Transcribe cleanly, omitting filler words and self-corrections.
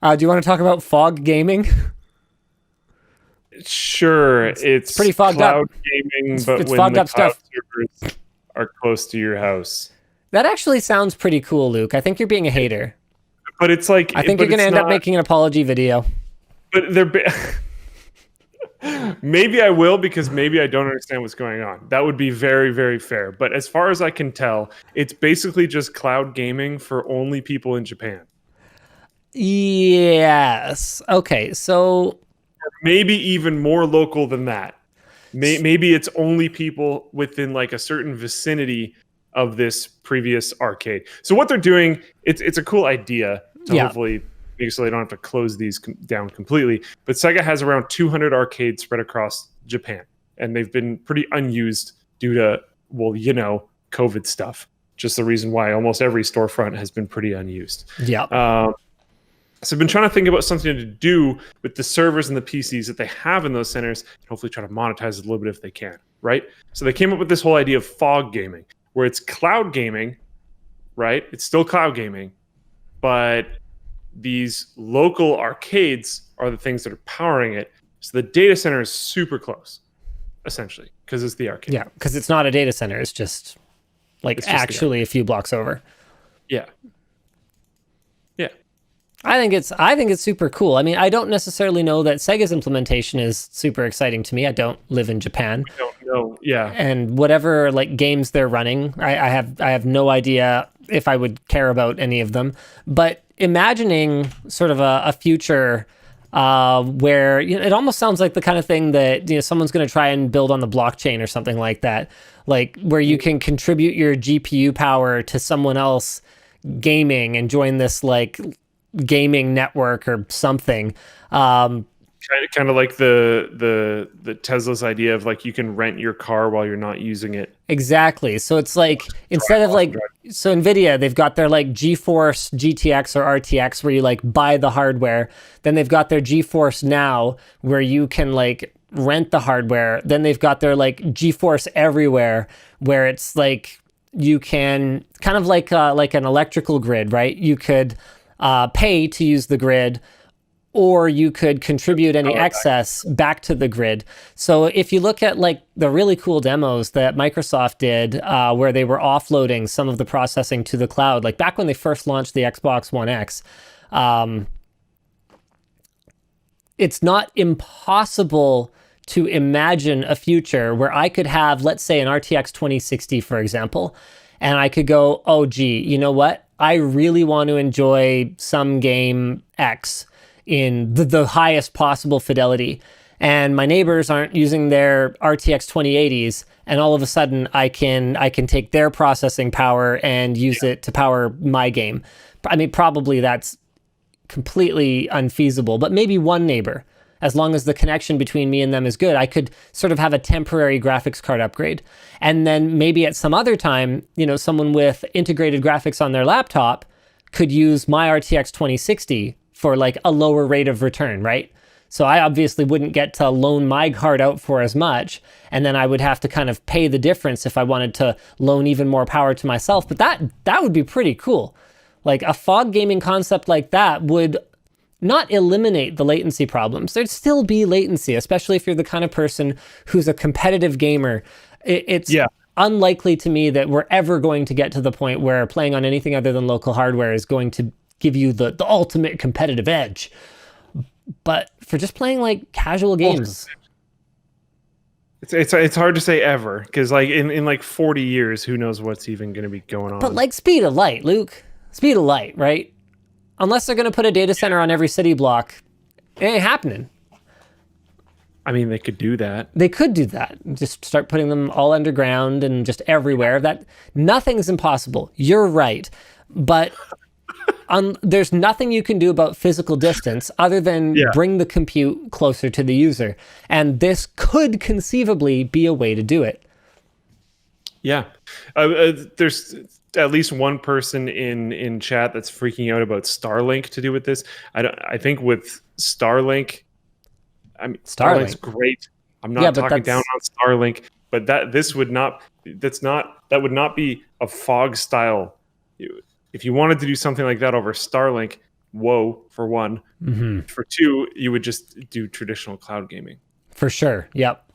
Do you want to talk about fog gaming? Sure, It's pretty fogged up. cloud gaming, but It's when fogged the up cloud stuff. servers are close to your house. That actually sounds pretty cool, Luke. I think you're being a hater. But it's like, I think but you're going to it's end up not. making an apology video. But maybe I will, because maybe I don't understand what's going on. That would be very, very fair. But as far as I can tell, it's basically just cloud gaming for only people in Japan. Yes. Okay, so Maybe even more local than that. Maybe it's only people within like a certain vicinity of this previous arcade. So what they're doing, it's a cool idea to yeah. hopefully make so they don't have to close these down completely. But Sega has around 200 arcades spread across Japan, and they've been pretty unused due to, well, COVID stuff. Just the reason why almost every storefront has been pretty unused. Yeah. So I've been trying to think about something to do with the servers and the PCs that they have in those centers, and hopefully try to monetize it a little bit if they can, right? So they came up with this whole idea of fog gaming, where it's cloud gaming, right? It's still cloud gaming, but these local arcades are the things that are powering it. So the data center is super close, essentially, because it's the arcade. Yeah, because it's not a data center. It's just like actually a few blocks over. Yeah. Yeah. I think it's super cool. I mean, I don't necessarily know that Sega's implementation is super exciting to me. I don't live in Japan. I don't know. Yeah. And whatever like games they're running, I have no idea if I would care about any of them. But imagining sort of a future where it almost sounds like the kind of thing that someone's going to try and build on the blockchain or something like that, like where you can contribute your GPU power to someone else gaming and join this like gaming network or something. Kind of like the Tesla's idea of like you can rent your car while you're not using it. Exactly. So it's like instead of like, so Nvidia, they've got their like GeForce GTX or RTX where you like buy the hardware. Then they've got their GeForce Now where you can like rent the hardware. Then they've got their like GeForce Everywhere where it's like you can kind of like an electrical grid, right? You could pay to use the grid, or you could contribute any excess back to the grid. So if you look at like the really cool demos that Microsoft did, where they were offloading some of the processing to the cloud, like back when they first launched the Xbox One X, it's not impossible to imagine a future where I could have, let's say, an RTX 2060, for example, and I could go, oh, gee, you know what? I really want to enjoy some game X in the highest possible fidelity, and my neighbors aren't using their RTX 2080s, and all of a sudden I can take their processing power and use it to power my game. I mean, probably that's completely unfeasible, but maybe one neighbor, as long as the connection between me and them is good, I could sort of have a temporary graphics card upgrade. And then maybe at some other time, someone with integrated graphics on their laptop could use my RTX 2060 for like a lower rate of return, right? So I obviously wouldn't get to loan my card out for as much, and then I would have to kind of pay the difference if I wanted to loan even more power to myself. But that would be pretty cool. Like a fog gaming concept like that would not eliminate the latency problems. There'd still be latency, especially if you're the kind of person who's a competitive gamer. It's unlikely to me that we're ever going to get to the point where playing on anything other than local hardware is going to give you the ultimate competitive edge. But for just playing like casual games, it's hard to say ever, because like in like 40 years, who knows what's even going to be going on. But like speed of light, Luke, speed of light, right? Unless they're going to put a data center on every city block, it ain't happening. I mean, they could do that. They could do that. Just start putting them all underground and just everywhere. That nothing's impossible. You're right. But there's nothing you can do about physical distance other than bring the compute closer to the user. And this could conceivably be a way to do it. Yeah. There's at least one person in chat that's freaking out about Starlink to do with this. I think with Starlink, I mean, Starlink's great. I'm not talking down on Starlink, but that would not be a fog style. If you wanted to do something like that over Starlink, whoa, for one. Hmm. For two, you would just do traditional cloud gaming. For sure. Yep.